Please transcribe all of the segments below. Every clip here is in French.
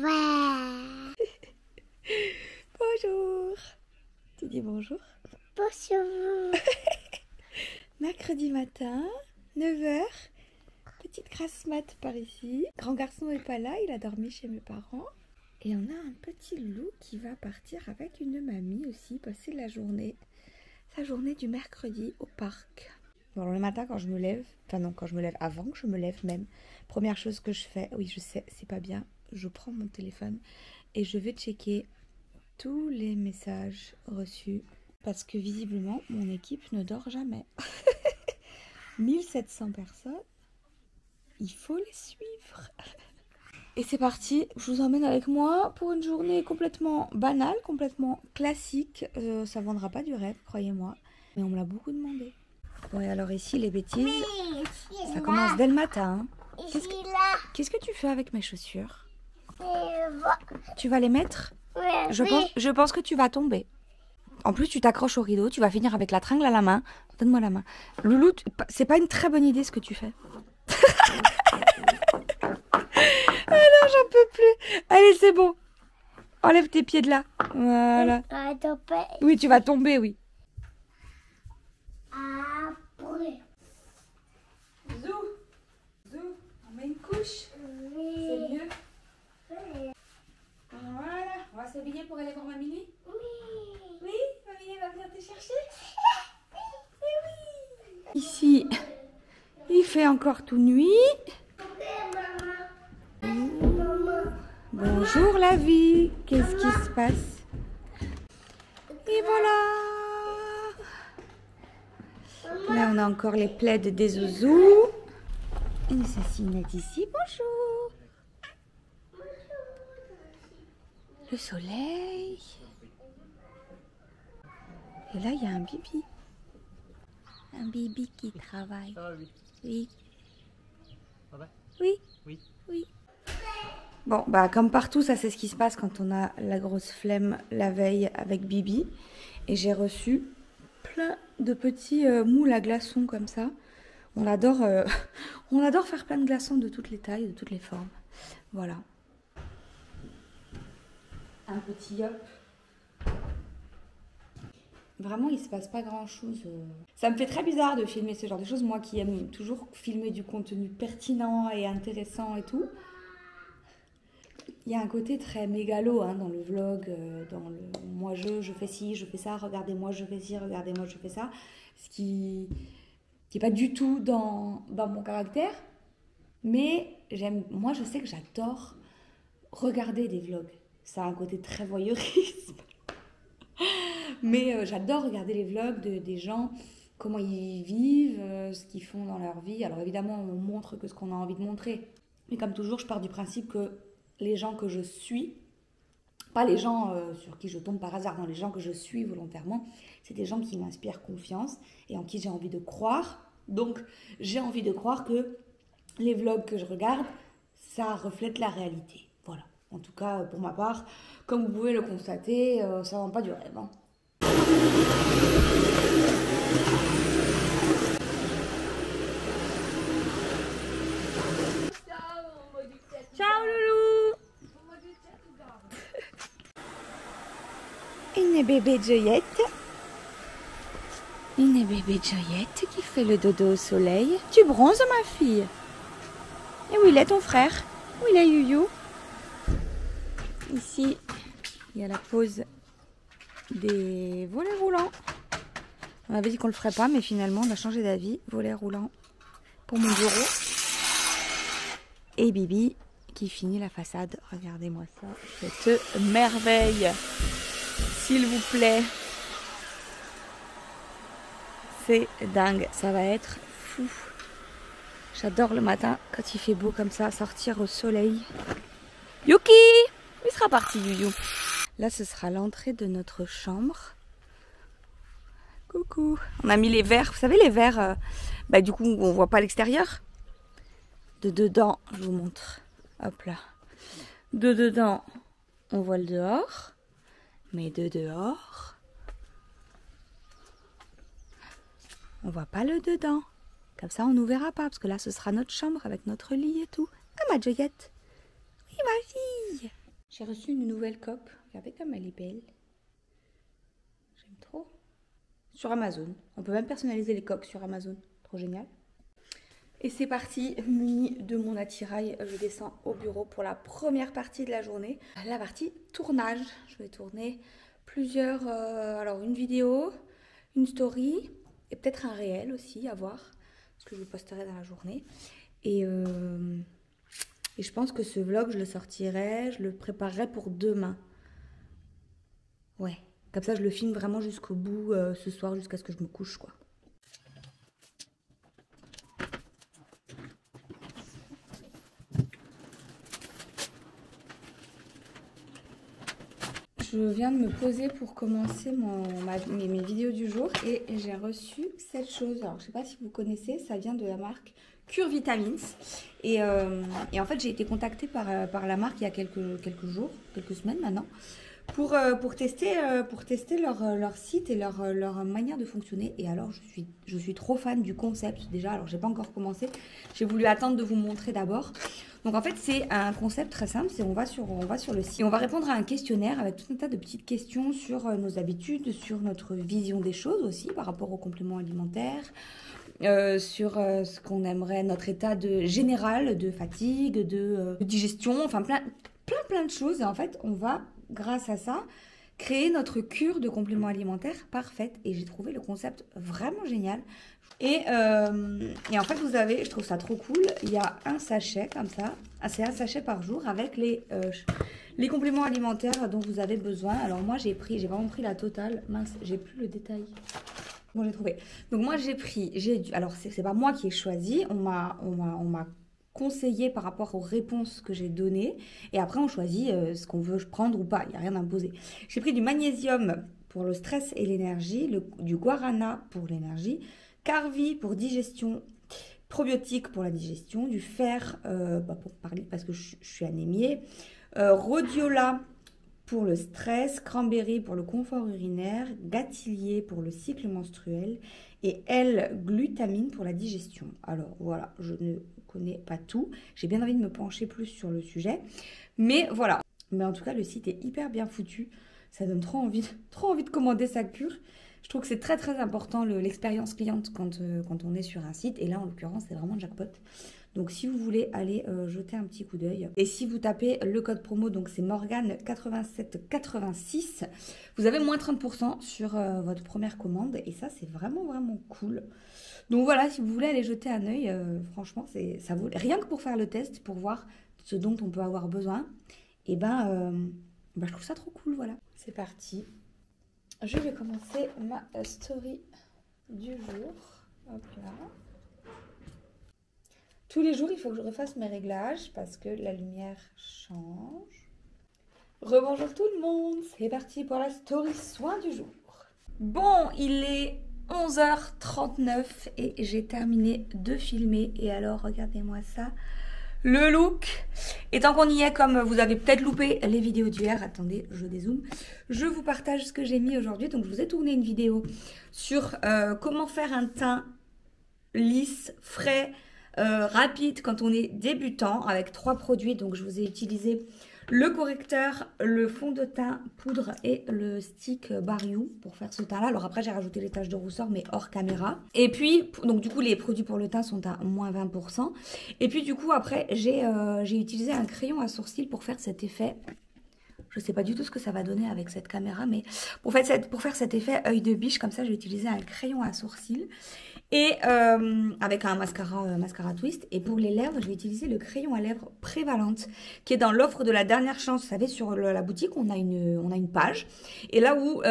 Ouais. Bonjour. Tu dis bonjour? Bonjour. Mercredi matin, 9h. Petite grasse mat par ici. Grand garçon n'est pas là, il a dormi chez mes parents. Et on a un petit loup qui va partir avec une mamie aussi, passer la journée. Sa journée du mercredi au parc. Bon, le matin quand je me lève, enfin non, quand je me lève, avant que je me lève même, première chose que je fais, oui je sais, c'est pas bien, je prends mon téléphone et je vais checker tous les messages reçus. Parce que visiblement, mon équipe ne dort jamais. 1700 personnes, il faut les suivre. Et c'est parti, je vous emmène avec moi pour une journée complètement banale, complètement classique. Ça vendra pas du rêve, croyez-moi. Mais on me l'a beaucoup demandé. Bon, et alors ici, les bêtises, ça commence dès le matin. Qu'est-ce que tu fais avec mes chaussures? Tu vas les mettre? Je pense que tu vas tomber. En plus, tu t'accroches au rideau, tu vas finir avec la tringle à la main. Donne-moi la main. Loulou, c'est pas une très bonne idée ce que tu fais. Ah non, j'en peux plus. Allez, c'est bon. Enlève tes pieds de là. Voilà. Oui, tu vas tomber, oui. Zou, on met une couche. C'est mieux. Voilà. On va s'habiller pour aller voir Mamie. Oui, Mamie va venir te chercher. Oui. Ici, il fait encore tout nuit. Bonjour la vie, qu'est-ce qui se passe? Et voilà. Là on a encore les plaids des zouzous. Une sassinette ici, bonjour. Le soleil. Et là il y a un bibi. Un bibi qui travaille. Ça va, oui. Oui. Ça va? Oui. Oui. Oui. Bon, bah comme partout, ça c'est ce qui se passe quand on a la grosse flemme la veille avec Bibi. Et j'ai reçu plein de petits moules à glaçons comme ça. On adore faire plein de glaçons de toutes les tailles, de toutes les formes. Voilà. Un petit hop. Vraiment, il se passe pas grand chose. Ça me fait très bizarre de filmer ce genre de choses. Moi qui aime toujours filmer du contenu pertinent et intéressant et tout. Il y a un côté très mégalo dans le vlog, dans le moi je fais ci, je fais ça, regardez-moi je fais ci, regardez-moi je fais ça. Ce qui n'est pas du tout dans mon caractère. Mais moi je sais que j'adore regarder des vlogs. Ça a un côté très voyeurisme. Mais j'adore regarder les vlogs des gens, comment ils vivent, ce qu'ils font dans leur vie. Alors évidemment on montre que ce qu'on a envie de montrer. Mais comme toujours je pars du principe que les gens que je suis, pas les gens sur qui je tombe par hasard, non, les gens que je suis volontairement, c'est des gens qui m'inspirent confiance et en qui j'ai envie de croire. Donc j'ai envie de croire que les vlogs que je regarde, ça reflète la réalité. Voilà. En tout cas, pour ma part, comme vous pouvez le constater, ça ne vend pas du rêve. Ciao loulou. Une bébé Joyette. Une bébé Joyette qui fait le dodo au soleil. Tu bronzes ma fille. Et où il est ton frère? Où il est Youyou? Ici, il y a la pause des volets roulants. On avait dit qu'on le ferait pas, mais finalement on a changé d'avis. Volets roulants pour mon bureau. Et Bibi qui finit la façade. Regardez-moi ça, cette merveille, s'il vous plaît. C'est dingue, ça va être fou. J'adore le matin quand il fait beau comme ça, sortir au soleil. Yuki, il sera parti Youyou. Là ce sera l'entrée de notre chambre. Coucou. On a mis les verres, vous savez les verres, du coup on voit pas l'extérieur. De dedans, je vous montre. Hop là. De dedans, on voit le dehors. Mais de dehors, on voit pas le dedans. Comme ça, on nous verra pas. Parce que là, ce sera notre chambre avec notre lit et tout. Ah, ma Joyette. Oui, ma fille. J'ai reçu une nouvelle coque. Regardez comme elle est belle. J'aime trop. Sur Amazon. On peut même personnaliser les coques sur Amazon. Trop génial. Et c'est parti, muni de mon attirail. Je descends au bureau pour la première partie de la journée. La partie tournage. Je vais tourner plusieurs... alors une vidéo, une story et peut-être un réel aussi à voir. Parce que je le posterai dans la journée. Et je pense que ce vlog, je le sortirai, je le préparerai pour demain. Ouais, comme ça je le filme vraiment jusqu'au bout ce soir, jusqu'à ce que je me couche, quoi. Je viens de me poser pour commencer mes vidéos du jour et j'ai reçu cette chose. Alors je sais pas si vous connaissez, ça vient de la marque Cure Vitamins. Et en fait j'ai été contactée par la marque il y a quelques jours, quelques semaines maintenant, pour tester leur site et leur manière de fonctionner. Et alors je suis trop fan du concept déjà. Alors j'ai pas encore commencé, j'ai voulu attendre de vous montrer d'abord. Donc en fait c'est un concept très simple, c'est on va sur le site et on va répondre à un questionnaire avec tout un tas de petites questions sur nos habitudes, sur notre vision des choses aussi par rapport aux compléments alimentaires, sur ce qu'on aimerait, notre état général de fatigue, de digestion, enfin plein de choses. Et en fait on va, grâce à ça, créer notre cure de compléments alimentaires parfaite. Et j'ai trouvé le concept vraiment génial. Et en fait, vous avez, je trouve ça trop cool, il y a un sachet comme ça, c'est un sachet par jour avec les compléments alimentaires dont vous avez besoin. Alors moi, j'ai vraiment pris la totale. Mince, j'ai plus le détail. Bon, j'ai trouvé. Donc moi, alors c'est pas moi qui ai choisi, on m'a conseillé par rapport aux réponses que j'ai données. Et après, on choisit ce qu'on veut prendre ou pas. Il n'y a rien d'imposé. J'ai pris du magnésium pour le stress et l'énergie, du guarana pour l'énergie, Carvi pour digestion, probiotiques pour la digestion, du fer pour parler parce que je suis anémiée, rhodiola pour le stress, cranberry pour le confort urinaire, gâtillier pour le cycle menstruel et L-glutamine pour la digestion. Alors voilà, je ne connais pas tout. J'ai bien envie de me pencher plus sur le sujet. Mais voilà. Mais en tout cas, le site est hyper bien foutu. Ça donne trop envie de commander sa cure. Je trouve que c'est très très important l'expérience cliente quand on est sur un site. Et là, en l'occurrence, c'est vraiment jackpot. Donc si vous voulez aller jeter un petit coup d'œil. Et si vous tapez le code promo, donc c'est Morgane8786, vous avez moins 30% sur votre première commande. Et ça, c'est vraiment vraiment cool. Donc voilà, si vous voulez aller jeter un œil, franchement, ça vaut rien que pour faire le test, pour voir ce dont on peut avoir besoin. Et je trouve ça trop cool, voilà. C'est parti. Je vais commencer ma story du jour. Hop là. Tous les jours, il faut que je refasse mes réglages parce que la lumière change. Rebonjour tout le monde. C'est parti pour la story soin du jour. Bon, il est 11h39 et j'ai terminé de filmer. Et alors, regardez-moi ça. Le look. Et tant qu'on y est, comme vous avez peut-être loupé les vidéos d'hier, attendez, je dézoome, je vous partage ce que j'ai mis aujourd'hui. Donc, je vous ai tourné une vidéo sur comment faire un teint lisse, frais, rapide quand on est débutant avec 3 produits. Donc, je vous ai utilisé le correcteur, le fond de teint poudre et le stick Bariou pour faire ce teint là. Alors après j'ai rajouté les taches de rousseur mais hors caméra. Et puis donc du coup les produits pour le teint sont à moins 20%. Et puis du coup après j'ai utilisé un crayon à sourcils pour faire cet effet. Je sais pas du tout ce que ça va donner avec cette caméra, mais pour faire cet effet œil de biche comme ça, j'ai utilisé un crayon à sourcils. Et avec un mascara twist. Et pour les lèvres, je vais utiliser le crayon à lèvres Prévalente, qui est dans l'offre de la dernière chance. Vous savez, sur la boutique, on a une page. Et là où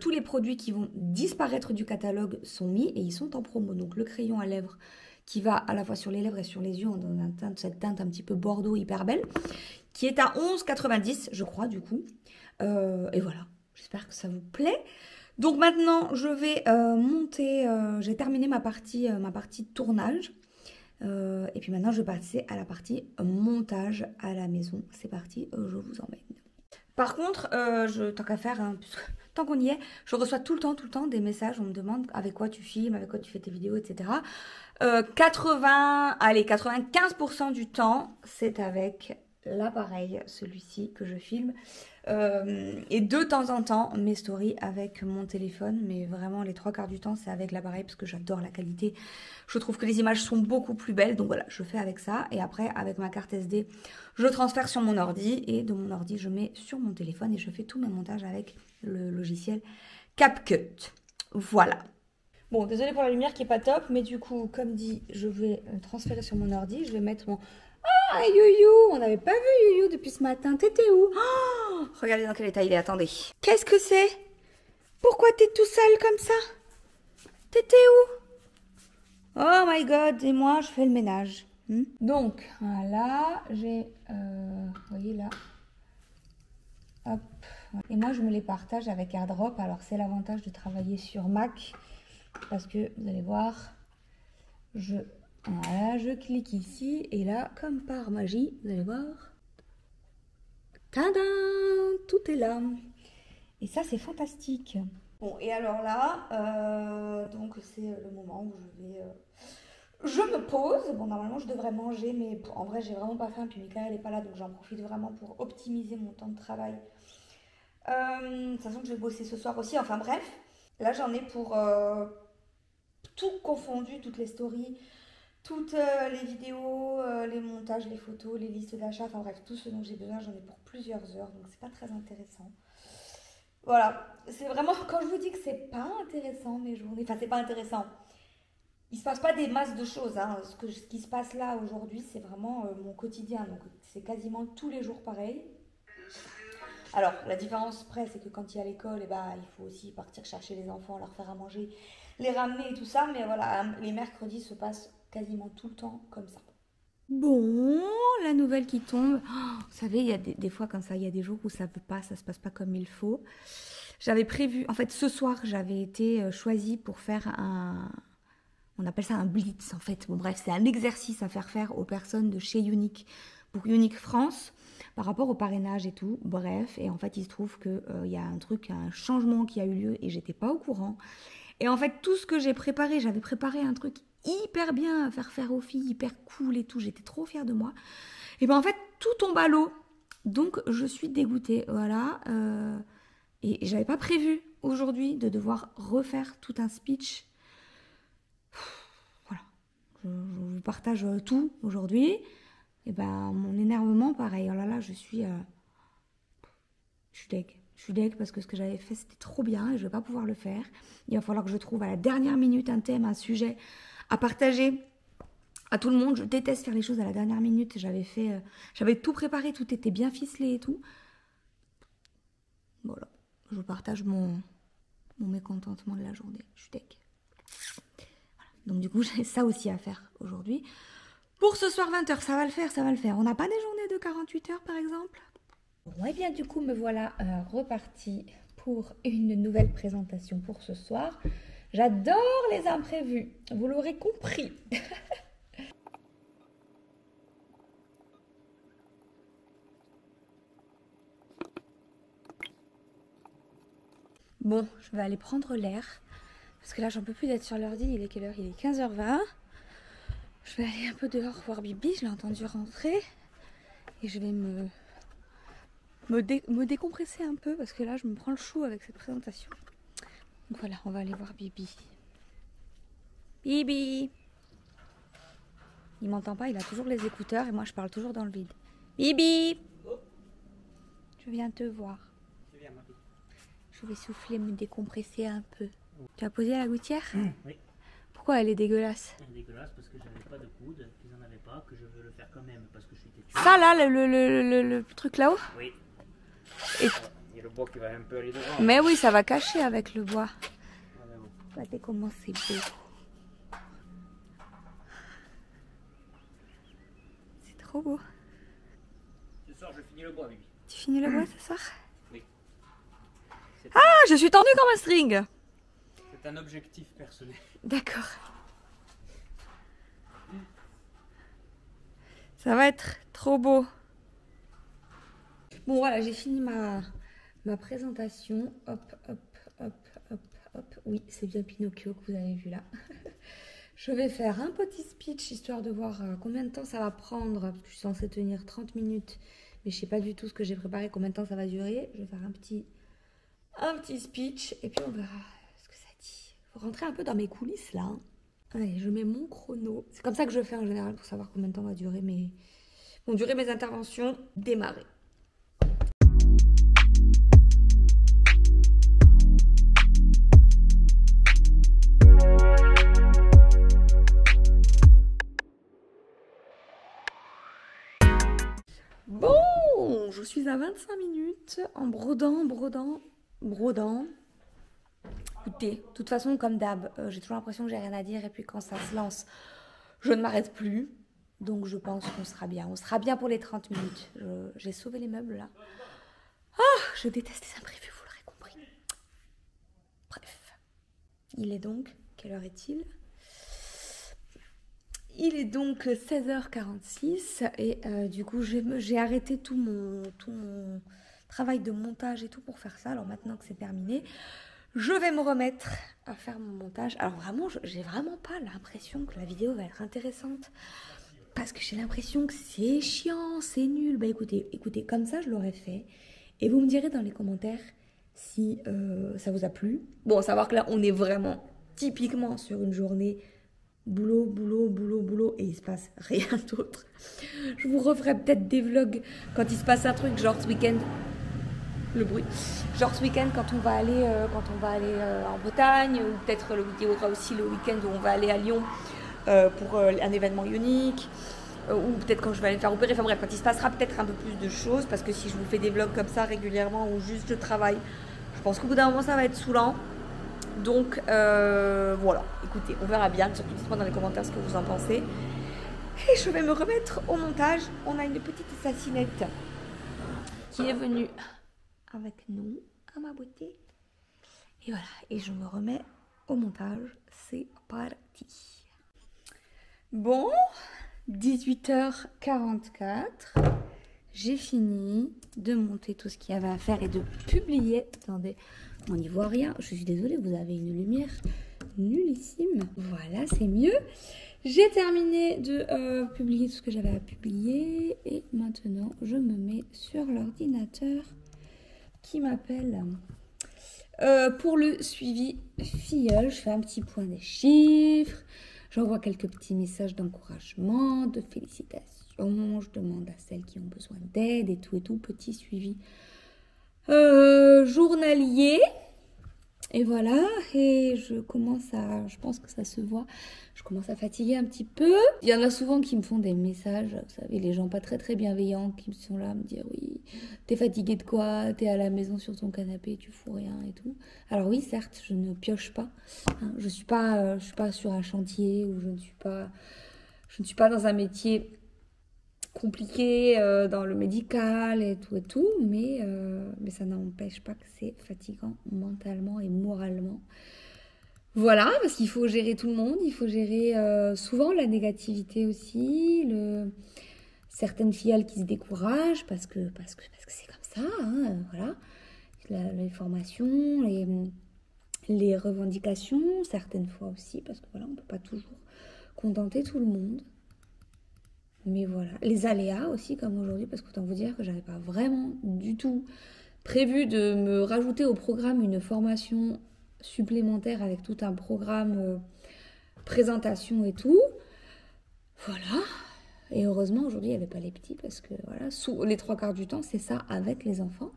tous les produits qui vont disparaître du catalogue sont mis et ils sont en promo. Donc le crayon à lèvres qui va à la fois sur les lèvres et sur les yeux, on donne cette teinte un petit peu bordeaux hyper belle, qui est à 11,90 je crois du coup. Et voilà, j'espère que ça vous plaît. Donc maintenant, je vais monter, j'ai terminé ma partie tournage. Et puis maintenant, je vais passer à la partie montage à la maison. C'est parti, je vous emmène. Par contre, tant qu'à faire, hein, tant qu'on y est, je reçois tout le temps des messages. On me demande avec quoi tu filmes, avec quoi tu fais tes vidéos, etc. 95% du temps, c'est avec l'appareil, celui-ci que je filme. Et de temps en temps, mes stories avec mon téléphone. Mais vraiment, les 3/4 du temps, c'est avec l'appareil parce que j'adore la qualité. Je trouve que les images sont beaucoup plus belles. Donc voilà, je fais avec ça. Et après, avec ma carte SD, je transfère sur mon ordi. Et de mon ordi, je mets sur mon téléphone. Et je fais tous mes montages avec le logiciel CapCut. Voilà. Bon, désolée pour la lumière qui est pas top. Mais du coup, comme dit, je vais transférer sur mon ordi. Je vais mettre mon... Ah, Youyou, on n'avait pas vu Youyou depuis ce matin. T'étais où? Oh, regardez dans quel état il est, attendez. Qu'est-ce que c'est? Pourquoi t'es tout seul comme ça? T'étais où? Oh my god, et moi je fais le ménage. Donc, voilà, j'ai... vous voyez là. Hop. Et moi je me les partage avec AirDrop. Alors c'est l'avantage de travailler sur Mac. Parce que, vous allez voir, voilà, je clique ici et là, comme par magie, vous allez voir, tadam, tout est là. Et ça, c'est fantastique. Bon, et alors là, donc c'est le moment où je me pose. Bon, normalement, je devrais manger, mais en vrai, j'ai vraiment pas faim. Puis Mika, elle est pas là, donc j'en profite vraiment pour optimiser mon temps de travail. De toute façon, je vais bosser ce soir aussi. Enfin bref, là, j'en ai pour tout confondu, toutes les stories. Toutes les vidéos, les montages, les photos, les listes d'achats, enfin bref, tout ce dont j'ai besoin, j'en ai pour plusieurs heures, donc c'est pas très intéressant. Voilà, c'est vraiment, quand je vous dis que c'est pas intéressant mes journées, enfin c'est pas intéressant, il se passe pas des masses de choses, hein. Ce qui se passe là aujourd'hui, c'est vraiment mon quotidien, donc c'est quasiment tous les jours pareil. Alors, la différence près, c'est que quand il y a l'école, eh ben, il faut aussi partir chercher les enfants, leur faire à manger, les ramener et tout ça, mais voilà, les mercredis se passent quasiment tout le temps comme ça. Bon, la nouvelle qui tombe. Oh, vous savez, il y a des fois comme ça, il y a des jours où ça se passe pas comme il faut. J'avais prévu, en fait, ce soir, j'avais été choisie pour faire on appelle ça un blitz, en fait. Bon, bref, c'est un exercice à faire aux personnes de chez Unique, pour Unique France, par rapport au parrainage et tout. Bref, et en fait, il se trouve qu'il y a un changement qui a eu lieu et j'étais pas au courant. Et en fait, tout ce que j'ai préparé, j'avais préparé un truc hyper bien à faire aux filles, hyper cool et tout. J'étais trop fière de moi. Et ben en fait, tout tombe à l'eau. Donc, je suis dégoûtée. Voilà. Et j'avais pas prévu aujourd'hui de devoir refaire tout un speech. Voilà. Je vous partage tout aujourd'hui. Et ben, mon énervement, pareil. Oh là là, je suis deg. Je suis deg parce que ce que j'avais fait, c'était trop bien et je ne vais pas pouvoir le faire. Il va falloir que je trouve à la dernière minute un thème, un sujet à partager à tout le monde. Je déteste faire les choses à la dernière minute. J'avais tout préparé, tout était bien ficelé et tout. Voilà, je vous partage mon mécontentement de la journée. Je suis deg. Voilà. Donc du coup, j'ai ça aussi à faire aujourd'hui. Pour ce soir 20h, ça va le faire, ça va le faire. On n'a pas des journées de 48 heures par exemple ? Bon, et bien du coup, me voilà repartie pour une nouvelle présentation pour ce soir. J'adore les imprévus, vous l'aurez compris. Bon, je vais aller prendre l'air. Parce que là, j'en peux plus d'être sur l'ordi. Il est quelle heure? Il est 15h20. Je vais aller un peu dehors voir Bibi. Je l'ai entendu rentrer. Et je vais me décompresser un peu parce que là je me prends le chou avec cette présentation. Donc voilà, on va aller voir Bibi. Bibi! Il m'entend pas, il a toujours les écouteurs et moi je parle toujours dans le vide. Bibi! Oh. Je viens te voir. C'est bien, ma fille. Je vais souffler, me décompresser un peu. Tu as posé la gouttière? Oui. Pourquoi elle est dégueulasse? Elle est dégueulasse parce que j'avais pas de coude, qu'ils en avaient pas, que je veux le faire quand même parce que je suis têtu. Ça là, le truc là-haut? Oui. Et... il y a le bois qui va un peu aller devant. Mais oui, ça va cacher avec le bois. Voilà, bon. Regardez comment c'est beau. C'est trop beau. Ce soir, je finis le bois, Bibi. Tu finis le bois ce soir? Oui. Ah, je suis tendue comme un string. C'est un objectif personnel. D'accord. Ça va être trop beau. Bon voilà, j'ai fini ma présentation. Hop, hop, hop, hop, hop. Oui, c'est bien Pinocchio que vous avez vu là. Je vais faire un petit speech histoire de voir combien de temps ça va prendre. Parce que je suis censée tenir 30 minutes. Mais je sais pas du tout ce que j'ai préparé, combien de temps ça va durer. Je vais faire un petit speech et puis on verra ce que ça dit. Faut rentrer un peu dans mes coulisses là. Allez, je mets mon chrono. C'est comme ça que je fais en général pour savoir combien de temps va durer vont durer mes interventions. Démarrer. Bon, je suis à 25 minutes en brodant. Écoutez, de toute façon, comme d'hab, j'ai toujours l'impression que j'ai rien à dire et puis quand ça se lance, je ne m'arrête plus. Donc je pense qu'on sera bien. On sera bien pour les 30 minutes. J'ai sauvé les meubles là. Ah, je déteste les imprévus, vous l'aurez compris. Bref, il est donc, quelle heure est-il ? Il est donc 16h46 et du coup j'ai arrêté tout mon travail de montage et tout pour faire ça. Alors maintenant que c'est terminé, je vais me remettre à faire mon montage. Alors vraiment, j'ai vraiment pas l'impression que la vidéo va être intéressante parce que j'ai l'impression que c'est chiant, c'est nul. Bah écoutez, comme ça je l'aurais fait et vous me direz dans les commentaires si ça vous a plu. Bon, à savoir que là on est vraiment typiquement sur une journée boulot et il se passe rien d'autre. Je vous referai peut-être des vlogs quand il se passe un truc, genre ce week-end, le bruit, genre ce week-end quand on va aller en Bretagne, ou peut-être il y aura aussi le week-end où on va aller à Lyon pour un événement unique, ou peut-être quand je vais aller me faire opérer, enfin bref, quand il se passera peut-être un peu plus de choses, parce que si je vous fais des vlogs comme ça régulièrement ou juste je travaille, je pense qu'au bout d'un moment ça va être saoulant. Donc voilà, écoutez, on verra bien, surtout dites-moi dans les commentaires ce que vous en pensez. Et je vais me remettre au montage. On a une petite assassinette qui est venue avec nous, à ma beauté. Et voilà, et je me remets au montage, c'est parti. Bon, 18h44, j'ai fini de monter tout ce qu'il y avait à faire et de publier. Attendez. On n'y voit rien. Je suis désolée, vous avez une lumière nullissime. Voilà, c'est mieux. J'ai terminé de publier tout ce que j'avais à publier. Et maintenant, je me mets sur l'ordinateur qui m'appelle pour le suivi filleul. Je fais un petit point des chiffres. J'envoie quelques petits messages d'encouragement, de félicitations. Je demande à celles qui ont besoin d'aide et tout. Petit suivi journalier. Et voilà, et je pense que ça se voit, je commence à fatiguer un petit peu. Il y en a souvent qui me font des messages, vous savez, les gens pas très très bienveillants qui sont là à me dire oui, t'es fatigué de quoi, t'es à la maison sur ton canapé, tu fous rien et tout. Alors oui, certes, je ne pioche pas, hein, je suis pas sur un chantier ou je ne suis pas dans un métier compliqué dans le médical et tout, mais ça n'empêche pas que c'est fatigant mentalement et moralement. Voilà, parce qu'il faut gérer tout le monde, il faut gérer souvent la négativité aussi, certaines filles qui se découragent parce que c'est comme ça, hein, voilà. Les formations, les revendications, certaines fois aussi, parce que voilà, on ne peut pas toujours contenter tout le monde. Mais voilà, les aléas aussi comme aujourd'hui, parce qu'autant vous dire que j'avais pas vraiment du tout prévu de me rajouter au programme une formation supplémentaire avec tout un programme présentation et tout. Voilà, et heureusement aujourd'hui il n'y avait pas les petits parce que voilà, les 3/4 du temps c'est ça avec les enfants.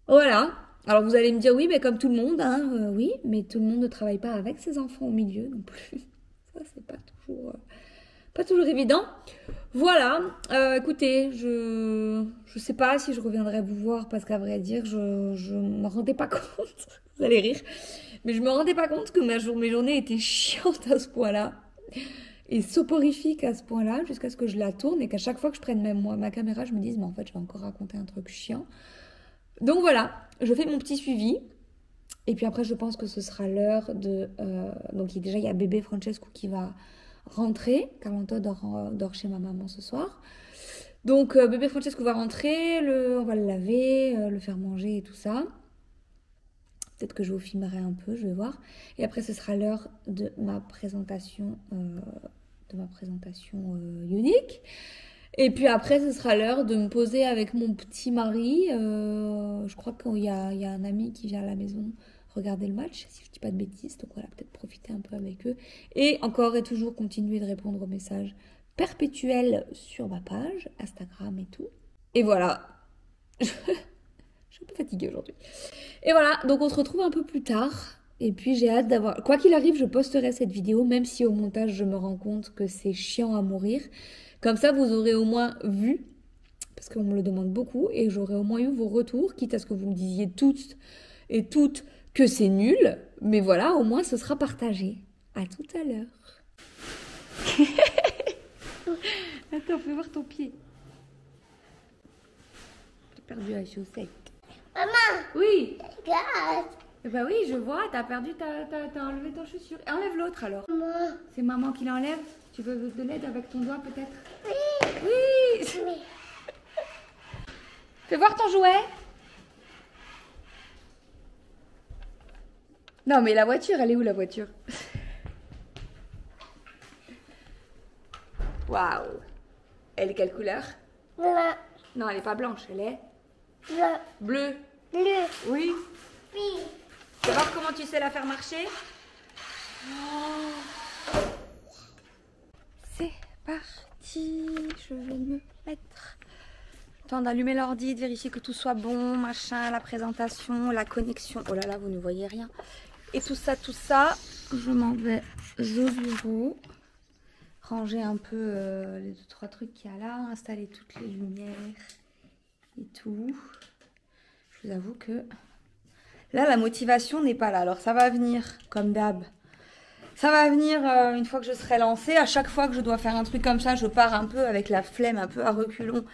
Voilà, alors vous allez me dire oui mais comme tout le monde, hein, oui, mais tout le monde ne travaille pas avec ses enfants au milieu non plus. Ça c'est pas toujours évident. Voilà, écoutez, je sais pas si je reviendrai vous voir parce qu'à vrai dire, je me rendais pas compte, vous allez rire, mais je me rendais pas compte que mes journées étaient chiantes à ce point-là et soporifiques à ce point-là jusqu'à ce que je la tourne et qu'à chaque fois que je prenne même moi ma caméra, je me dise mais en fait, je vais encore raconter un truc chiant. Donc voilà, je fais mon petit suivi. Et puis après, je pense que ce sera l'heure de... donc déjà, il y a bébé Francesco qui va rentrer. Carlota dort chez ma maman ce soir. Donc bébé Francesco va rentrer, on va le laver, le faire manger et tout ça. Peut-être que je vous filmerai un peu, je vais voir. Et après, ce sera l'heure de ma présentation, unique. Et puis après, ce sera l'heure de me poser avec mon petit mari. Je crois qu'il y a un ami qui vient à la maison regarder le match, si je ne dis pas de bêtises. Donc voilà, peut-être profiter un peu avec eux. Et encore et toujours continuer de répondre aux messages perpétuels sur ma page, Instagram et tout. Et voilà. Je suis un peu fatiguée aujourd'hui. Et voilà, donc on se retrouve un peu plus tard. Et puis j'ai hâte d'avoir... Quoi qu'il arrive, je posterai cette vidéo, même si au montage, je me rends compte que c'est chiant à mourir. Comme ça, vous aurez au moins vu, parce qu'on me le demande beaucoup, et j'aurai au moins eu vos retours, quitte à ce que vous me disiez toutes et toutes que c'est nul. Mais voilà, au moins ce sera partagé. À tout à l'heure. Attends, fais voir ton pied. T'as perdu la chaussette. Maman, Oui. regarde. Eh ben oui, je vois, t'as enlevé ta chaussure. Et enlève l'autre alors. Maman. C'est maman qui l'enlève. Tu veux de l'aide avec ton doigt peut-être? Oui. Oui. Oui. Fais voir ton jouet. Non mais la voiture, elle est où la voiture? Waouh. Elle est quelle couleur? Blanc. Non, elle est pas blanche, elle est Blanc. bleue. Bleu. Oui. Oui. Tu vas voir comment tu sais la faire marcher? Oh. C'est parti. Je vais me mettre. Temps d'allumer l'ordi, de vérifier que tout soit bon, machin, la présentation, la connexion. Oh là là, vous ne voyez rien. Et tout ça, je m'en vais au bureau. Ranger un peu les 2-3 trucs qu'il y a là, installer toutes les lumières et tout. Je vous avoue que là, la motivation n'est pas là. Alors, ça va venir, comme d'hab. Ça va venir une fois que je serai lancée. À chaque fois que je dois faire un truc comme ça, je pars un peu avec la flemme, un peu à reculons.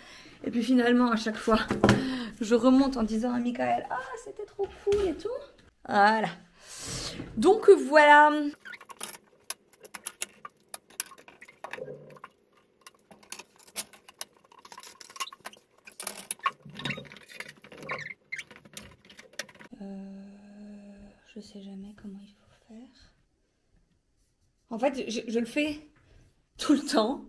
Et puis finalement, à chaque fois, je remonte en disant à Michael, ah, c'était trop cool et tout. Voilà. Donc, voilà. Je sais jamais comment il faut faire. En fait, je le fais tout le temps.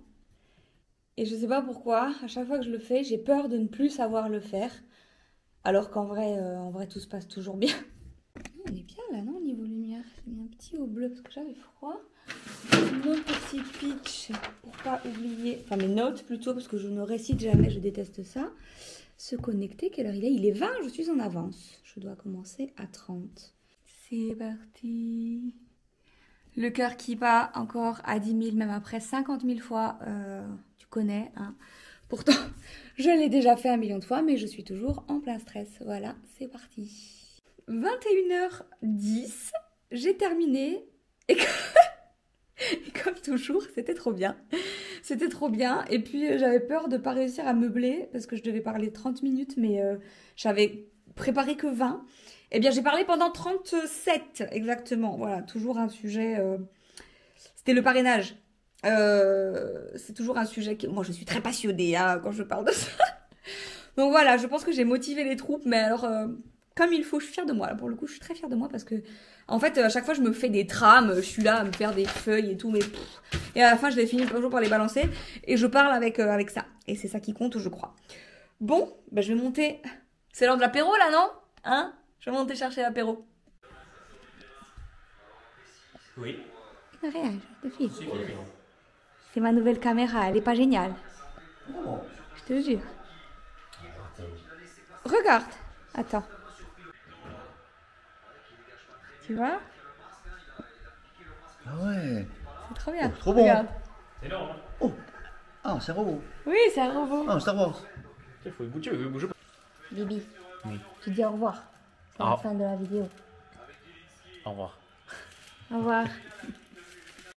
Et je sais pas pourquoi, à chaque fois que je le fais, j'ai peur de ne plus savoir le faire. Alors qu'en vrai, tout se passe toujours bien. On est bien là, non, au niveau lumière. J'ai mis un petit au bleu parce que j'avais froid. Mon petit pitch, pour pas oublier, enfin mes notes plutôt, parce que je ne récite jamais, je déteste ça. Se connecter, quelle heure il est? Il est 20, je suis en avance. Je dois commencer à 30. C'est parti. Le cœur qui bat encore à 10 000, même après 50 000 fois. Tu connais, hein. Pourtant, je l'ai déjà fait 1 million de fois, mais je suis toujours en plein stress. Voilà, c'est parti. 21h10, j'ai terminé. Et comme toujours, c'était trop bien. C'était trop bien. Et puis, j'avais peur de ne pas réussir à meubler, parce que je devais parler 30 minutes, mais j'avais préparé que 20. Eh bien, j'ai parlé pendant 37, exactement. Voilà, toujours un sujet... C'était le parrainage. C'est toujours un sujet que... Moi, je suis très passionnée hein, quand je parle de ça. Donc voilà, je pense que j'ai motivé les troupes. Mais alors, comme il faut, je suis fière de moi. Là, pour le coup, je suis très fière de moi parce que... En fait, à chaque fois, je me fais des trames. Je suis là à me faire des feuilles et tout. Mais et à la fin, je les finis toujours par les balancer. Et je parle avec ça. Et c'est ça qui compte, je crois. Bon, ben, je vais monter... C'est l'heure de l'apéro, là, non? Hein? Je vais monter chercher l'apéro. Oui. Rien, je te filme. C'est ma nouvelle caméra, elle est pas géniale. Je te jure. Regarde. Attends. Tu vois? Ah ouais. C'est trop bien. Oh, trop bon. Regarde. C'est énorme. Hein. Oh. Ah, c'est un robot. Oui, c'est un robot. Ah, Star Wars. Il faut bouger. Bibi, Oui. tu dis au revoir. C'est la Ah. fin de la vidéo. Au revoir. Au revoir.